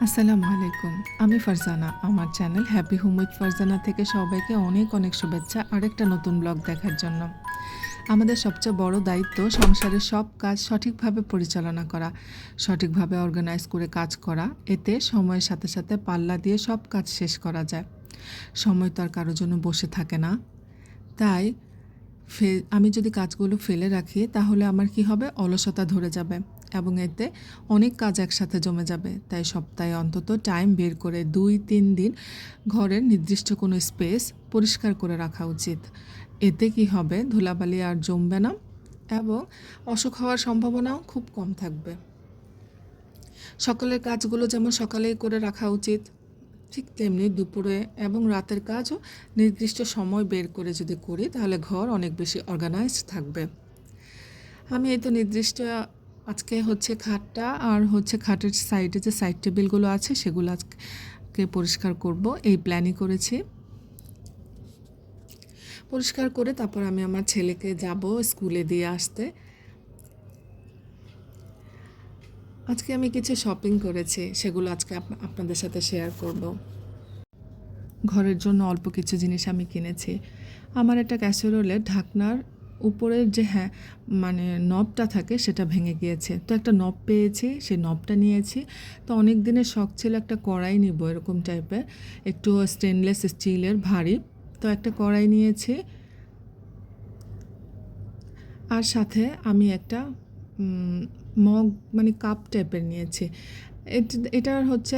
আসসালামু আলাইকুম। আমি ফারজানা। আমার channel happy home with Farzana থেকে সবাইকে অনেক অনেক শুভেচ্ছা আরেকটা নতুন ব্লগ দেখার জন্য। আমাদের সবচেয়ে বড় দায়িত্ব সংসারের সব কাজ সঠিকভাবে পরিচালনা করা, সঠিকভাবে অর্গানাইজ করে কাজ করা। এতে সময়ের সাথে সাথে পাল্লা দিয়ে সব কাজ শেষ করা যায়। সময় তো আর কারোর জন্য বসে থাকে না। তাই আমি যদি কাজগুলো ফেলে রাখি তাহলে আমার কি হবে, অলসতা ধরে যাবে এবং এতে অনেক কাজ একসাথে জমে যাবে। তাই সপ্তাহে অন্তত টাইম বের করে 2-3 দিন ঘরের নির্দিষ্ট কোনো স্পেস পরিষ্কার করে রাখা উচিত। এতে কি হবে, ধুলাবালি আর জমবে না এবং অসুখ হওয়ার সম্ভাবনাও খুব কম থাকবে। সকালের কাজগুলো যেমন সকালেই করে রাখা উচিত, ঠিক তেমনি দুপুরে এবং রাতের কাজও নির্দিষ্ট সময় বের করে যদি করি তাহলে ঘর অনেক বেশি অর্গানাইজড থাকবে। আমি এই তো নির্দিষ্ট আজকে হচ্ছে খাটটা আর হচ্ছে খাটের সাইডে যে সাইড টেবিলগুলো আছে সেগুলো আজকে পরিষ্কার করব, এই প্ল্যানই করেছি। পরিষ্কার করে তারপর আমি আমার ছেলেকে যাব স্কুলে দিয়ে আসতে। আজকে আমি কিছু শপিং করেছি, সেগুলো আজকে আপনাদের সাথে শেয়ার করব। ঘরের জন্য অল্প কিছু জিনিস আমি কিনেছি। আমার একটা ক্যাসেরোলের ঢাকনার উপরের যে মানে নবটা থাকে সেটা ভেঙে গিয়েছে, তো একটা নব পেয়েছি, সেই নবটা নিয়েছি। তো অনেক দিনের শখ ছিল একটা কড়াই নিব এরকম টাইপের, একটু স্টেনলেস স্টিলের ভারী। তো একটা কড়াই নিয়েছি, আর সাথে আমি একটা মগ মানে কাপ টাইপের নিয়েছি। এটার হচ্ছে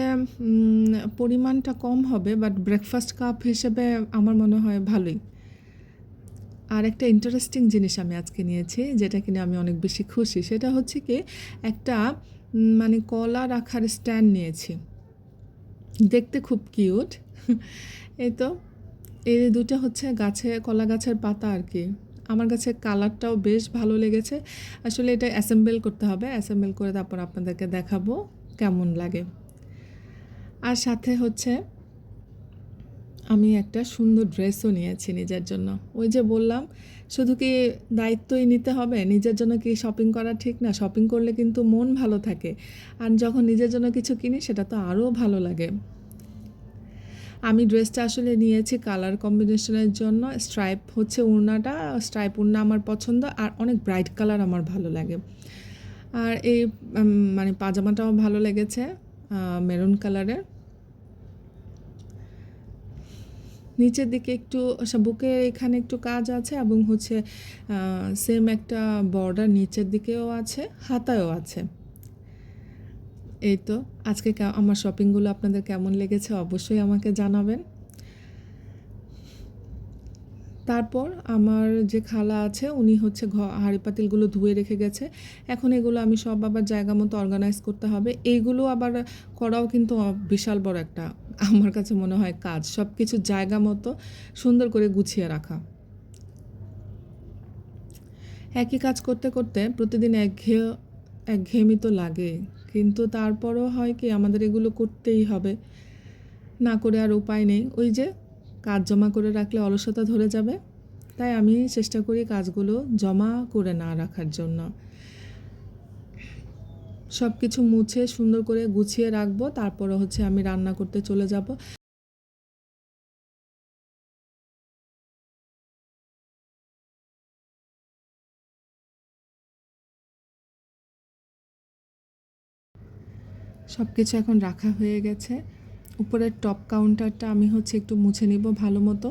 পরিমাণটা কম হবে, বাট ব্রেকফাস্ট কাপ হিসেবে আমার মনে হয় ভালোই। আর একটা ইন্টারেস্টিং জিনিস আমি আজকে নিয়েছি, যেটা কিনে আমি অনেক বেশি খুশি। সেটা হচ্ছে কি, একটা মানে কলা রাখার স্ট্যান্ড নিয়েছি, দেখতে খুব কিউট। এই তো এই দুটো হচ্ছে কলা গাছের পাতা আর কি। আমার কাছে কালারটাও বেশ ভালো লেগেছে। আসলে এটা অ্যাসেম্বল করতে হবে, অ্যাসেম্বল করে তারপর আপনাদেরকে দেখাবো কেমন লাগে। আর সাথে হচ্ছে আমি একটা সুন্দর ড্রেসও নিয়েছি নিজের জন্য। ওই যে বললাম, শুধু কি দায়িত্বই নিতে হবে, নিজের জন্য কি শপিং করা ঠিক না? শপিং করলে কিন্তু মন ভালো থাকে, আর যখন নিজের জন্য কিছু কিনি সেটা তো আরও ভালো লাগে। আমি ড্রেসটা আসলে নিয়েছি কালার কম্বিনেশনের জন্য। স্ট্রাইপ হচ্ছে ওড়নাটা, স্ট্রাইপ ওড়না আমার পছন্দ, আর অনেক ব্রাইট কালার আমার ভালো লাগে। আর এই মানে পাজামাটাও ভালো লেগেছে, মেরুন কালারের। নিচের দিকে একটু বুকের এখানে একটু কাজ আছে এবং হচ্ছে সেম একটা বর্ডার নিচের দিকেও আছে, হাতায়ও আছে। এই তো আজকে আমার শপিংগুলো আপনাদের কেমন লেগেছে অবশ্যই আমাকে জানাবেন। তারপর আমার যে খালা আছে উনি হচ্ছে হাঁড়ি পাতিলগুলো ধুয়ে রেখে গেছে। এখন এগুলো আমি সব আবার জায়গা মতো অর্গানাইজ করতে হবে। এইগুলো আবার করাও কিন্তু বিশাল বড় একটা আমার কাছে মনে হয় কাজ, সব কিছু জায়গা মতো সুন্দর করে গুছিয়ে রাখা। একই কাজ করতে করতে প্রতিদিন একঘেয়েমি তো লাগে, কিন্তু তারপরও হয় কি, আমাদের এগুলো করতেই হবে, না করে আর উপায় নেই। ওই যে কাজ জমা করে রাখলে অলসতা ধরে যাবে, তাই আমি চেষ্টা করি কাজগুলো জমা করে না রাখার জন্য। সব কিছু মুছে সুন্দর করে গুছিয়ে রাখবো, তারপরে হচ্ছে আমি রান্না করতে চলে যাব। সব কিছু এখন রাখা হয়ে গেছে। উপরের টপ কাউন্টারটা আমি হচ্ছে একটু মুছে নিব ভালো মতো।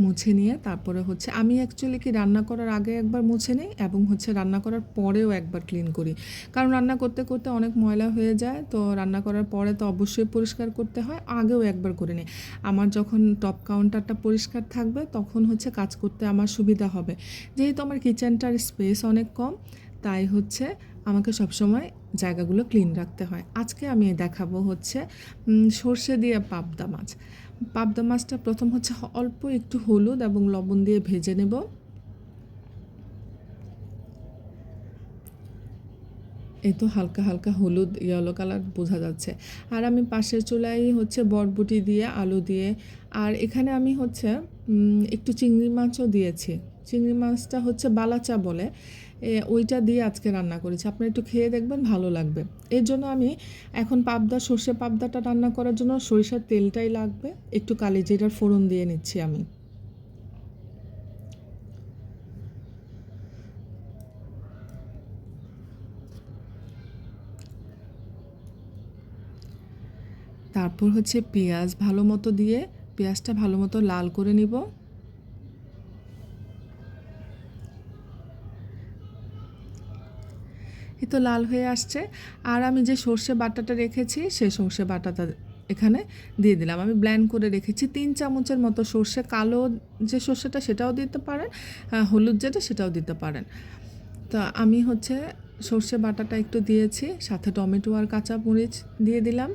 মুছে নিয়ে তারপরে হচ্ছে আমি অ্যাকচুয়ালি কি রান্না করার আগে একবার মুছে নিই এবং হচ্ছে রান্না করার পরেও একবার ক্লিন করি, কারণ রান্না করতে করতে অনেক ময়লা হয়ে যায়। তো রান্না করার পরে তো অবশ্যই পরিষ্কার করতে হয়, আগেও একবার করে নিই। আমার যখন টপ কাউন্টারটা পরিষ্কার থাকবে তখন হচ্ছে কাজ করতে আমার সুবিধা হবে। যেহেতু আমার কিচেনটার স্পেস অনেক কম, তাই হচ্ছে আমাকে সবসময় জায়গাগুলো ক্লিন রাখতে হয়। আজকে আমি দেখাবো হচ্ছে সর্ষে দিয়ে পাবদা মাছ। পাবদা মাছটা প্রথম হচ্ছে অল্প একটু হলুদ এবং লবণ দিয়ে ভেজে নেব। এই তো হালকা হালকা হলুদ ইয়েলো কালার বোঝা যাচ্ছে। আর আমি পাশের চুলায় হচ্ছে বরবটি দিয়ে আলু দিয়ে, আর এখানে আমি হচ্ছে একটু চিংড়ি মাছও দিয়েছি। চিংড়ি মাছটা হচ্ছে বালাচা বলে, ওইটা দিয়ে আজকে রান্না করেছি। আপনারা একটু খেয়ে দেখবেন, ভালো লাগবে। এর জন্য আমি এখন সর্ষে পাবদাটা রান্না করার জন্য সরিষার তেলটাই লাগবে। একটু কালিজিরার ফোড়ন দিয়ে নিচ্ছি আমি। তারপর হচ্ছে পেঁয়াজ ভালো মতো দিয়ে পেঁয়াজটা ভালো মতো লাল করে নিব। এই তো লাল হয়ে আসছে। আর আমি যে সর্ষে বাটাটা রেখেছি সেই সর্ষে বাটাটা এখানে দিয়ে দিলাম। আমি ব্লেন্ড করে রেখেছি 3 চামচের মতো সর্ষে। কালো যে সর্ষেটা সেটাও দিতে পারেন, হলুদ যেটা সেটাও দিতে পারেন। তো আমি হচ্ছে সর্ষে বাটাটা একটু দিয়েছি, সাথে টমেটো আর কাঁচা মরিচ দিয়ে দিলাম।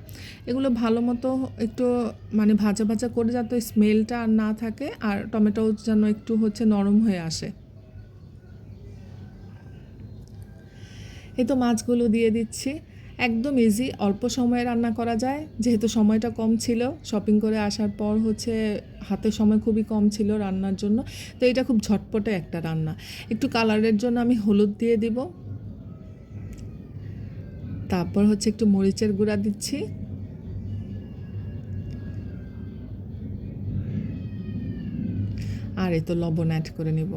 এগুলো ভালো মতো একটু মানে ভাজা ভাজা করে যাতে স্মেলটা আর না থাকে, আর টমেটোও যেন একটু হচ্ছে নরম হয়ে আসে। এই তো মাছগুলো দিয়ে দিচ্ছি। একদম ইজি, অল্প সময়ে রান্না করা যায়। যেহেতু সময়টা কম ছিল, শপিং করে আসার পর হচ্ছে হাতে সময় খুবই কম ছিল রান্নার জন্য, তো এটা খুব ঝটপটে একটা রান্না। একটু কালারের জন্য আমি হলুদ দিয়ে দিব, তারপর হচ্ছে একটু মরিচের গুঁড়া দিচ্ছি, আর এই তো লবণ অ্যাড করে নিব।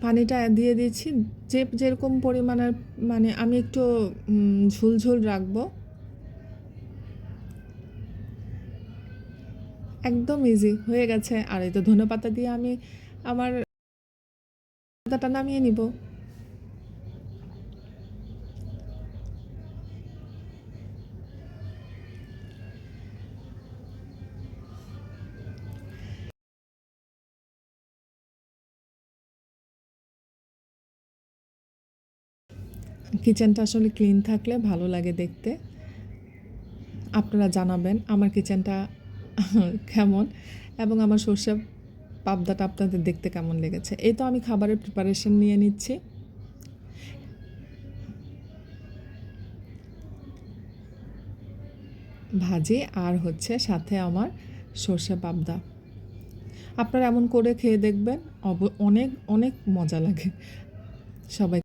পানিটা দিয়ে দিচ্ছি যেরকম পরিমাণের, মানে আমি একটু ঝোল রাখবো। একদম ইজি হয়ে গেছে। আর এই তো ধনেপাতা দিয়ে আমি আমার পাতাটা নামিয়ে নিব। কিচেনটা আসলে ক্লিন থাকলে ভালো লাগে দেখতে। আপনারা জানাবেন আমার কিচেনটা কেমন, এবং আমার সর্ষে পাবদাটা আপনাদের দেখতে কেমন লেগেছে। এই তো আমি খাবারের প্রিপারেশন নিয়ে নিচ্ছি। ভাজি আর হচ্ছে সাথে আমার সর্ষে পাবদা। আপনারা এমন করে খেয়ে দেখবেন, অনেক অনেক মজা লাগে। সবাই